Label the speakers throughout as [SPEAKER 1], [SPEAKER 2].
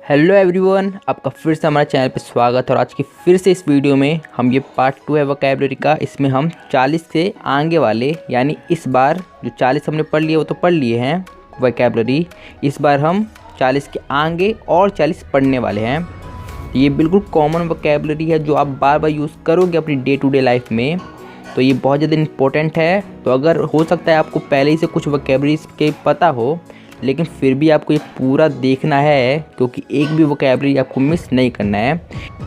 [SPEAKER 1] Hello everyone, आपका फिर से हमारे चैनल पर स्वागत है। और आज की फिर से इस वीडियो में हम ये पार्ट 2 है वोकैबुलरी का। इसमें हम 40 से आगे वाले यानी इस बार जो 40 हमने पढ़ लिए वो तो पढ़ लिए हैं वोकैबुलरी। इस बार हम 40 के आगे और 40 पढ़ने वाले हैं। ये बिल्कुल कॉमन वोकैबुलरी है जो आप बार बार यूज़ करोगे अपनी डे टू डे लाइफ में, तो ये बहुत ज़्यादा इम्पोर्टेंट है। तो अगर हो सकता है आपको पहले ही से कुछ वोकैबुलरी के पता हो, लेकिन फिर भी आपको ये पूरा देखना है क्योंकि एक भी वोकैबुलरी आपको मिस नहीं करना है।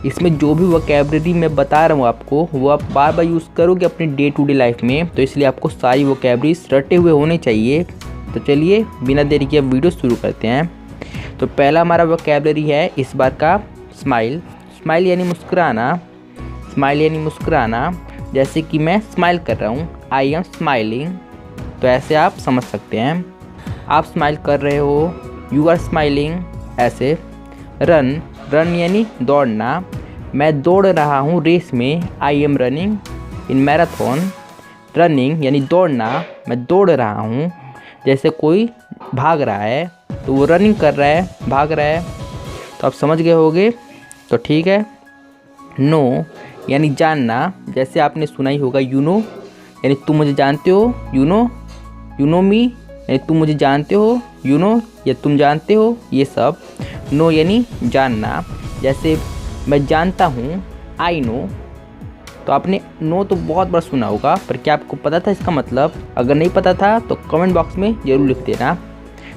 [SPEAKER 1] इसमें जो भी वोकैबुलरी मैं बता रहा हूँ आपको वो आप बार बार यूज़ करोगे अपनी डे टू डे लाइफ में, तो इसलिए आपको सारी वोकैबुलरीज रटे हुए होने चाहिए। तो चलिए बिना देरी के अब वीडियो शुरू करते हैं। तो पहला हमारा वोकैबुलरी है इस बार का स्माइल। स्माइल यानी मुस्कुराना। स्माइल यानी मुस्कुराना, जैसे कि मैं स्माइल कर रहा हूँ, आई एम स्माइलिंग, तो ऐसे आप समझ सकते हैं। आप स्माइल कर रहे हो, यू आर स्माइलिंग, ऐसे। रन, रन यानी दौड़ना, मैं दौड़ रहा हूँ रेस में, I am running in marathon. Running यानी दौड़ना, मैं दौड़ रहा हूँ। जैसे कोई भाग रहा है तो वो रनिंग कर रहा है, भाग रहा है, तो आप समझ गए होंगे, तो ठीक है। नो यानी जानना, जैसे आपने सुना ही होगा यू नो यानी तुम मुझे जानते हो, यू नो मी यानी तुम मुझे जानते हो, यू नो या तुम जानते हो, ये सब। नो यानी जानना, जैसे मैं जानता हूँ, आई नो। तो आपने नो तो बहुत बार सुना होगा, पर क्या आपको पता था इसका मतलब? अगर नहीं पता था तो कमेंट बॉक्स में ज़रूर लिख देना।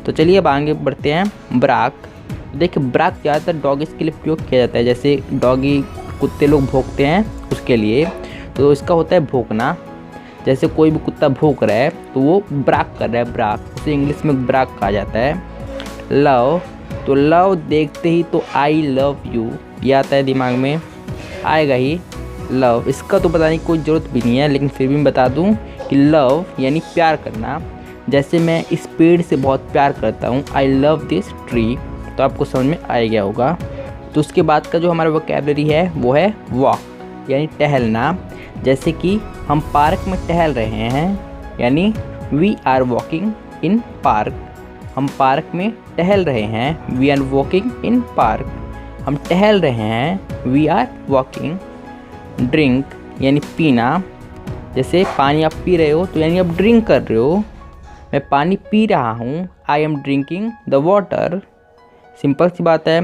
[SPEAKER 1] तो चलिए अब आगे बढ़ते हैं। ब्राक। देखिए ब्राक ज़्यादातर डॉगीज़ के लिए प्रयोग किया जाता है, जैसे डॉगी कुत्ते लोग भौंकते हैं उसके लिए, तो इसका होता है भौंकना। जैसे कोई भी कुत्ता भौंक रहा है तो वो ब्राक कर रहा है, ब्राक, उसे इंग्लिश में ब्राक कहा जाता है। लव, तो लव देखते ही तो आई लव यू ये आता है दिमाग में, आएगा ही लव। इसका तो बताने की कोई ज़रूरत भी नहीं है, लेकिन फिर भी मैं बता दूं कि लव यानी प्यार करना। जैसे मैं इस पेड़ से बहुत प्यार करता हूँ, आई लव दिस ट्री, तो आपको समझ में आ गया होगा। तो उसके बाद का जो हमारा वोकैबुलरी है वो है वॉक यानी टहलना। जैसे कि हम पार्क में टहल रहे हैं, यानी we are walking in park. हम पार्क में टहल रहे हैं, we are walking in park. हम टहल रहे हैं, वी आर वॉकिंग। ड्रिंक यानी पीना, जैसे पानी आप पी रहे हो तो यानी आप ड्रिंक कर रहे हो। मैं पानी पी रहा हूँ, I am drinking the water, simple सी बात है।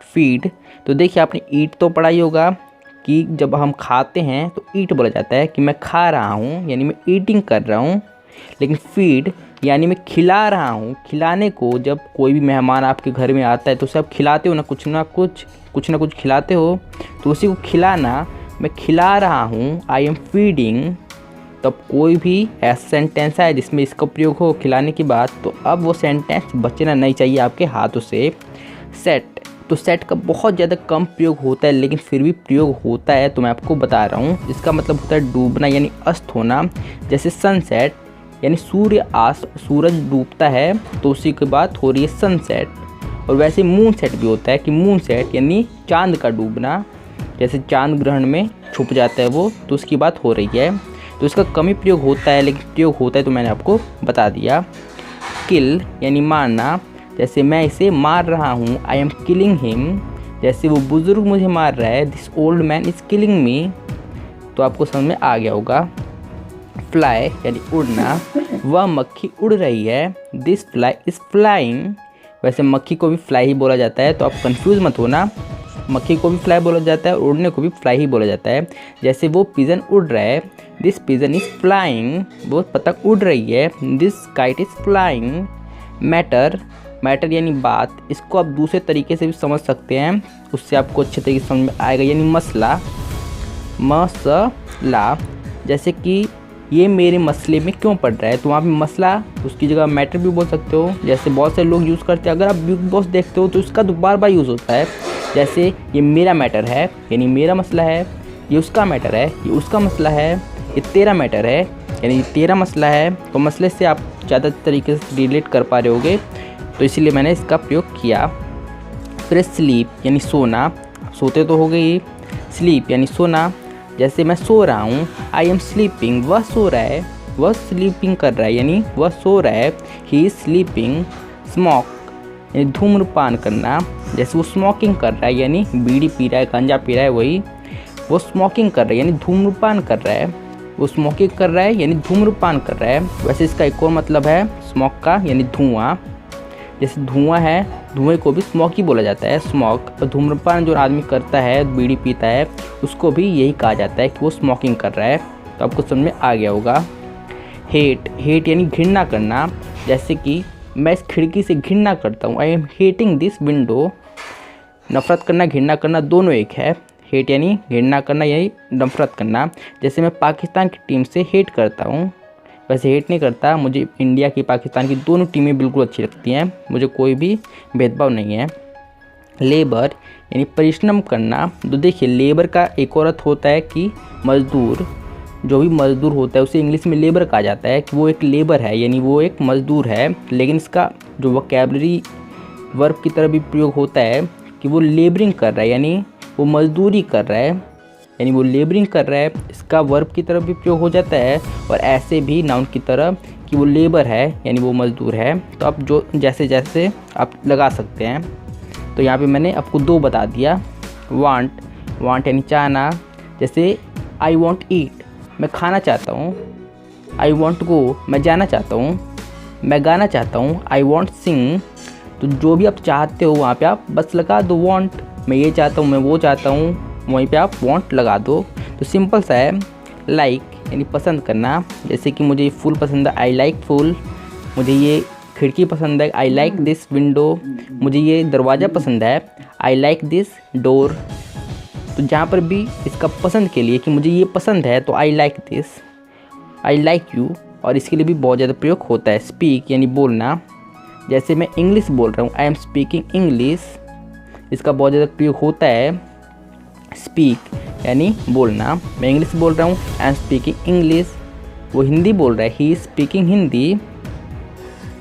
[SPEAKER 1] फीड, तो देखिए आपने ईट तो पढ़ा ही होगा कि जब हम खाते हैं तो ईट बोला जाता है कि मैं खा रहा हूँ, यानी मैं ईटिंग कर रहा हूँ। लेकिन फीड यानी मैं खिला रहा हूँ। खिलाने को, जब कोई भी मेहमान आपके घर में आता है तो उसे आप खिलाते हो ना, कुछ ना कुछ खिलाते हो, तो उसी को खिलाना, मैं खिला रहा हूँ, आई एम फीडिंग। तब कोई भी ऐसा सेंटेंस है जिसमें इसका प्रयोग हो खिलाने की बात, तो अब वो सेंटेंस बचना नहीं चाहिए आपके हाथों से। सेट, तो सेट का बहुत ज़्यादा कम प्रयोग होता है, लेकिन फिर भी प्रयोग होता है, तो मैं आपको बता रहा हूँ। इसका मतलब होता है डूबना यानी अस्त होना। जैसे सनसेट यानी सूरज डूबता है तो उसी के बाद हो रही है सनसेट। और वैसे मून सेट भी होता है कि मून सेट यानी चांद का डूबना, जैसे चांद ग्रहण में छुप जाता है वो, तो उसकी बात हो रही है। तो इसका कम ही प्रयोग होता है, लेकिन प्रयोग होता है तो मैंने आपको बता दिया। किल यानी मारना, जैसे मैं इसे मार रहा हूँ, आई एम किलिंग हिम। जैसे वो बुज़ुर्ग मुझे मार रहा है, this old man is killing मी, तो आपको समझ में आ गया होगा। फ्लाई यानी उड़ना, वह मक्खी उड़ रही है, दिस फ्लाई इज़ फ्लाइंग। वैसे मक्खी को भी फ्लाई ही बोला जाता है, तो आप कंफ्यूज मत होना, मक्खी को भी फ्लाई बोला जाता है, उड़ने को भी फ्लाई ही बोला जाता है। जैसे वो पिजन उड़ रहा है, दिस पिजन इज़ फ्लाइंग, वो पतंग उड़ रही है, this kite is flying. Matter, matter यानी बात, इसको आप दूसरे तरीके से भी समझ सकते हैं, उससे आपको अच्छे तरीके से समझ में आएगा, यानी मसला, मसला। जैसे कि ये मेरे मसले में क्यों पड़ रहा है, तो वहाँ पे मसला उसकी जगह मैटर भी बोल सकते हो। जैसे बहुत से लोग यूज़ करते हैं, अगर आप बिग बॉस देखते हो तो इसका तो बार बार यूज़ होता है। जैसे ये मेरा मैटर है यानी मेरा मसला है, ये उसका मैटर है ये उसका मसला है, ये तेरा मैटर है यानी तेरा मसला है। तो मसले से आप ज़्यादा तरीके से रिलेट कर पा रहे होगे, तो इसीलिए मैंने इसका प्रयोग किया। फिर स्लीप यानी सोना, सोते तो हो गई, स्लीप यानी सोना। जैसे मैं सो रहा हूँ, आई एम स्लीपिंग, वह सो रहा है, वह स्लीपिंग कर रहा है यानी वह सो रहा है, ही इज़ स्लीपिंग। स्मोक यानी धूम्रपान करना। जैसे वो स्मोकिंग कर रहा है यानी बीड़ी पी रहा है, गांजा पी रहा है, वही वो स्मोकिंग कर रहा है यानी धूम्रपान कर रहा है। वो स्मोकिंग कर रहा है यानी धूम्रपान कर रहा है। वैसे इसका एक और मतलब है स्मोक का यानी धुआं। जैसे धुआं है, धुएं को भी स्मोक ही बोला जाता है, स्मोक। और धूम्रपान जो आदमी करता है, बीड़ी पीता है, उसको भी यही कहा जाता है कि वो स्मोकिंग कर रहा है। तो आपको समझ में आ गया होगा। हेट यानी घृणा करना। जैसे कि मैं इस खिड़की से घृणा करता हूँ, I M hating this window. नफरत करना, घृणा करना दोनों एक है। हेट यानी घृणा करना, यही नफरत करना। जैसे मैं पाकिस्तान की टीम से हेट करता हूँ, वैसे हेट नहीं करता, मुझे इंडिया की पाकिस्तान की दोनों टीमें बिल्कुल अच्छी लगती हैं, मुझे कोई भी भेदभाव नहीं है। लेबर यानी परिश्रम करना। तो देखिए लेबर का एक और अर्थ होता है कि मज़दूर। जो भी मज़दूर होता है उसे इंग्लिश में लेबर कहा जाता है, कि वो एक लेबर है यानी वो एक मज़दूर है। लेकिन इसका जो वोकैबुलरी वर्ब की तरह भी प्रयोग होता है कि वो लेबरिंग कर रहा है यानी वो मज़दूरी कर रहा है, यानी वो लेबरिंग कर रहा है। इसका वर्ब की तरफ भी प्रयोग हो जाता है और ऐसे भी नाउन की तरह कि वो लेबर है यानी वो मज़दूर है। तो आप जो जैसे जैसे आप लगा सकते हैं। तो यहाँ पे मैंने आपको दो बता दिया। वांट यानी चाहना। जैसे आई वॉन्ट ईट, मैं खाना चाहता हूँ। आई वॉन्ट गो, मैं जाना चाहता हूँ। मैं गाना चाहता हूँ, आई वॉन्ट सिंग। तो जो भी आप चाहते हो वहाँ पे आप बस लगा दो वॉन्ट। मैं ये चाहता हूँ, मैं वो चाहता हूँ, वहीं पे आप वॉन्ट लगा दो। तो सिंपल सा है। लाइक यानी पसंद करना। जैसे कि मुझे ये फूल पसंद है, आई लाइक फूल। मुझे ये खिड़की पसंद है, आई लाइक दिस विंडो। मुझे ये दरवाज़ा पसंद है, आई लाइक दिस डोर। तो जहाँ पर भी इसका पसंद के लिए कि मुझे ये पसंद है तो I like this, I like you. और इसके लिए भी बहुत ज़्यादा प्रयोग होता है। स्पीक यानी बोलना। जैसे मैं इंग्लिश बोल रहा हूँ, आई एम स्पीकिंग इंग्लिश, इसका बहुत ज़्यादा प्रयोग होता है। स्पीक यानी बोलना। मैं इंग्लिश बोल रहा हूँ, आई एम स्पीकिंग इंग्लिश। वो हिंदी बोल रहा है, ही इज़ स्पीकिंग हिंदी।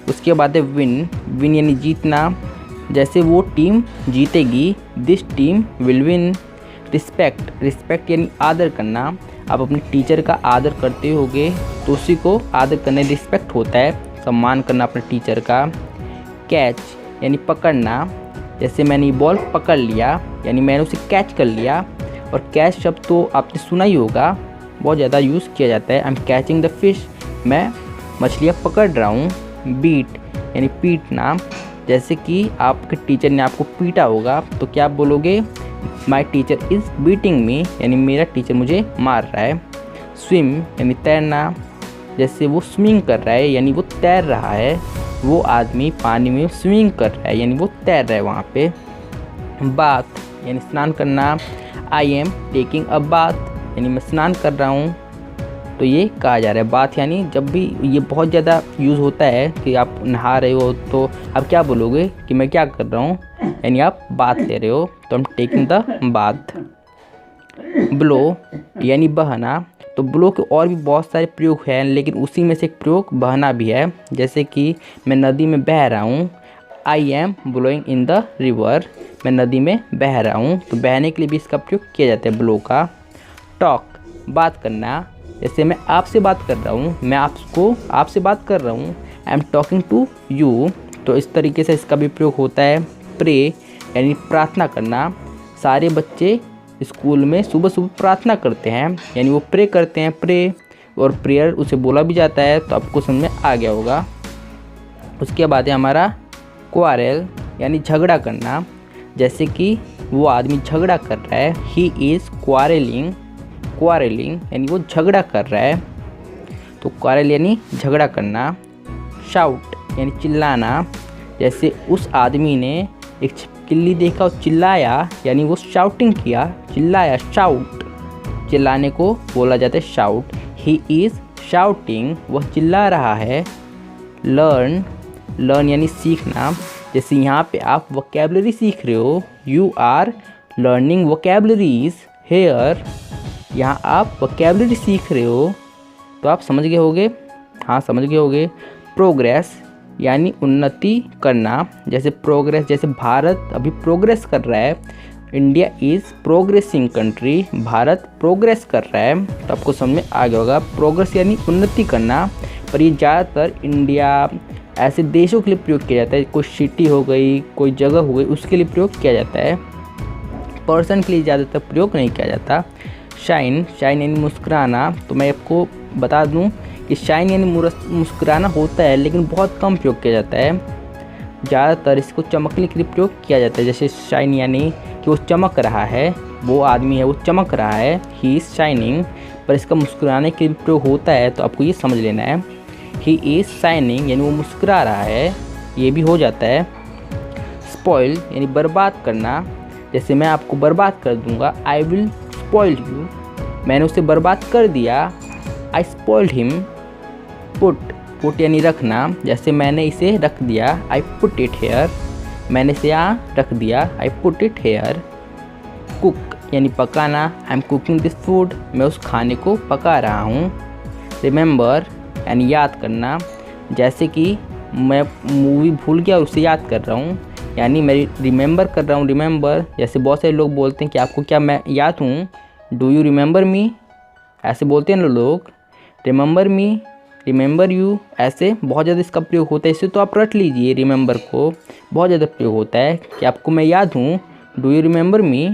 [SPEAKER 1] उसके बाद है विन यानी जीतना। जैसे वो टीम जीतेगी, this team will win. Respect यानी आदर करना। आप अपने टीचर का आदर करते होगे तो उसी को आदर करने रिस्पेक्ट होता है, सम्मान करना अपने टीचर का। कैच यानी पकड़ना। जैसे मैंने ये बॉल पकड़ लिया यानी मैंने उसे कैच कर लिया। और कैच शब्द तो आपने सुना ही होगा, बहुत ज़्यादा यूज़ किया जाता है। I am catching the fish, मैं मछलियाँ पकड़ रहा हूँ। बीट यानी पीटना। जैसे कि आपके टीचर ने आपको पीटा होगा तो क्या आप बोलोगे, माई टीचर इज़ बीटिंग मी, यानी मेरा टीचर मुझे मार रहा है। स्विम यानी तैरना। जैसे वो स्विमिंग कर रहा है यानी वो तैर रहा है, वो आदमी पानी में स्विमिंग कर रहा है यानी वो तैर रहा है वहाँ पे। बाथ यानी स्नान करना। I am taking a bath यानी मैं स्नान कर रहा हूँ। तो ये कहा जा रहा है बाथ यानी जब भी ये बहुत ज़्यादा यूज़ होता है कि आप नहा रहे हो तो आप क्या बोलोगे कि मैं क्या कर रहा हूँ, यानी आप बाथ ले रहे हो, तो हम टेकिंग द बाथ। ब्लो यानी बहना। तो ब्लो के और भी बहुत सारे प्रयोग हैं लेकिन उसी में से एक प्रयोग बहना भी है। जैसे कि मैं नदी में बह रहा हूँ, I M blowing in the river, मैं नदी में बह रहा हूँ। तो बहने के लिए भी इसका प्रयोग किया जाता है ब्लो का। टॉक बात करना। जैसे मैं आपसे बात कर रहा हूँ, मैं आपसे बात कर रहा हूँ, I am talking to you. तो इस तरीके से इसका भी प्रयोग होता है। प्रे यानी प्रार्थना करना। सारे बच्चे स्कूल में सुबह सुबह प्रार्थना करते हैं यानी वो प्रे करते हैं, प्रे और प्रेयर उसे बोला भी जाता है। तो आपको समझ में आ गया होगा। उसके बाद है हमारा क्वारेल यानी झगड़ा करना। जैसे कि वो आदमी झगड़ा कर रहा है, ही इज़ क्वारेलिंग यानी वो झगड़ा कर रहा है। तो क्वारेल यानी झगड़ा करना। शाउट यानी चिल्लाना। जैसे उस आदमी ने एक छिपकली देखा और चिल्लाया यानी वो शाउटिंग किया, चिल्लाया, शाउट। चिल्लाने को बोला जाता है शाउट। ही इज़ शाउटिंग, वह चिल्ला रहा है। लर्न यानी सीखना। जैसे यहाँ पे आप वोकैबुलरी सीख रहे हो, you are learning vocabularies here. यहाँ आप वोकैबुलरी सीख रहे हो, तो आप समझ गए होगे, हाँ समझ गए होगे। प्रोग्रेस यानी उन्नति करना। जैसे प्रोग्रेस, जैसे भारत अभी प्रोग्रेस कर रहा है, India is progressing country, Bharat progress कर रहा है। तो आपको समझ में आ गया होगा। प्रोग्रेस यानी उन्नति करना, पर ये ज़्यादातर इंडिया, ऐसे देशों के लिए प्रयोग किया जाता है। कोई सिटी हो गई, कोई जगह हो गई, उसके लिए प्रयोग किया जाता है। पर्सन के लिए ज़्यादातर प्रयोग नहीं किया जाता। शाइन, शाइन यानी मुस्कुराना। तो मैं आपको बता दूं कि शाइन यानी मुस्कुराना होता है, लेकिन बहुत कम प्रयोग किया जाता है। ज़्यादातर इसको चमकने के लिए प्रयोग किया जाता है। जैसे शाइन यानी कि वो चमक रहा है, वो आदमी है वो चमक रहा है, ही इज़ शाइनिंग। पर इसका मुस्कुराने के लिए प्रयोग होता है, तो आपको ये समझ लेना है, ही इज़ शाइनिंग यानी वो मुस्कुरा रहा है, ये भी हो जाता है। स्पॉइल यानी बर्बाद करना। जैसे मैं आपको बर्बाद कर दूंगा, आई विल स्पॉइल यू, मैंने उसे बर्बाद कर दिया। आई स्पॉइल्ड हिम। पुट, पुट यानी रखना। जैसे मैंने इसे रख दिया, आई पुट इट हेयर, मैंने इसे यहाँ रख दिया, I put it here. Cook यानी पकाना, I am cooking this food, मैं उस खाने को पका रहा हूँ। रिमेंबर यानी याद करना। जैसे कि मैं मूवी भूल गया और उसे याद कर रहा हूँ, यानी मैं रिमेंबर कर रहा हूँ। रिमेंबर, जैसे बहुत सारे लोग बोलते हैं कि आपको क्या मैं याद हूँ, डू यू रिमेंबर मी, ऐसे बोलते हैं ना लोग। रिमेंबर मी, रिमेंबर यू, ऐसे बहुत ज़्यादा इसका प्रयोग होता है। इससे तो आप रट लीजिए, रिमेंबर को बहुत ज़्यादा प्रयोग होता है कि आपको मैं याद हूँ, डू यू रिमेंबर मी।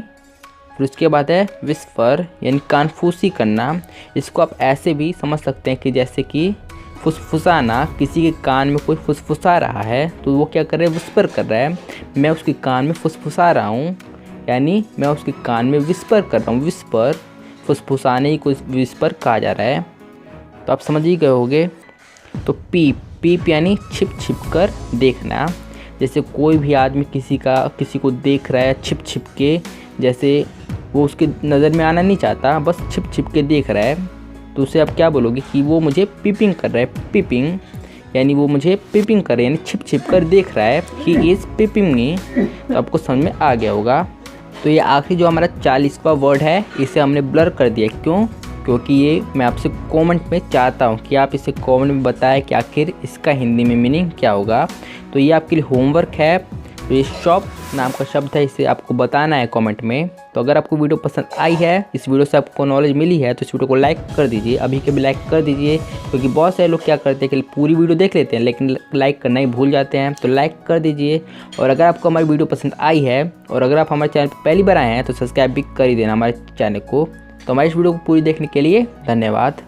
[SPEAKER 1] फिर उसके बाद है विस्पर यानी कानफूसी करना। इसको आप ऐसे भी समझ सकते हैं कि जैसे कि फुसफुसाना, किसी के कान में कोई फुसफुसा रहा है तो वो क्या कर रहा है, विस्पर कर रहा है। मैं उसके कान में फुसफुसा रहा हूँ, यानी मैं उसके कान में विस्पर कर रहा हूँ। विस्पर, फुसफुसाने ही को विस्पर कहा जा रहा है। तो आप समझ ही गए होंगे। तो पीप, पीप यानी छिप छिप कर देखना। जैसे कोई भी आदमी किसी को देख रहा है छिप छिप के, जैसे वो उसके नज़र में आना नहीं चाहता, बस छिप छिप के देख रहा है, तो उसे आप क्या बोलोगे कि वो मुझे पीपिंग कर रहा है। पीपिंग यानी वो मुझे पीपिंग कर रहा है, यानी छिप छिप कर देख रहा है। ही इज़ पीपिंग मी। तो आपको समझ में आ गया होगा। तो ये आखिरी जो हमारा 40वां वर्ड है, इसे हमने ब्लर कर दिया। क्यों? क्योंकि ये मैं आपसे कमेंट में चाहता हूँ कि आप इसे कमेंट में बताएं कि आखिर इसका हिंदी में मीनिंग क्या होगा। तो ये आपके लिए होमवर्क है। तो ये शॉप नाम का शब्द है, इसे आपको बताना है कमेंट में। तो अगर आपको वीडियो पसंद आई है, इस वीडियो से आपको नॉलेज मिली है, तो इस वीडियो को लाइक कर दीजिए, अभी के भी लाइक कर दीजिए। क्योंकि बहुत सारे लोग क्या करते हैं कि पूरी वीडियो देख लेते हैं लेकिन लाइक करना ही भूल जाते हैं, तो लाइक कर दीजिए। और अगर आपको हमारी वीडियो पसंद आई है और अगर आप हमारे चैनल पर पहली बार आए हैं तो सब्सक्राइब भी कर ही देना हमारे चैनल को। तो हमारी इस वीडियो को पूरी देखने के लिए धन्यवाद।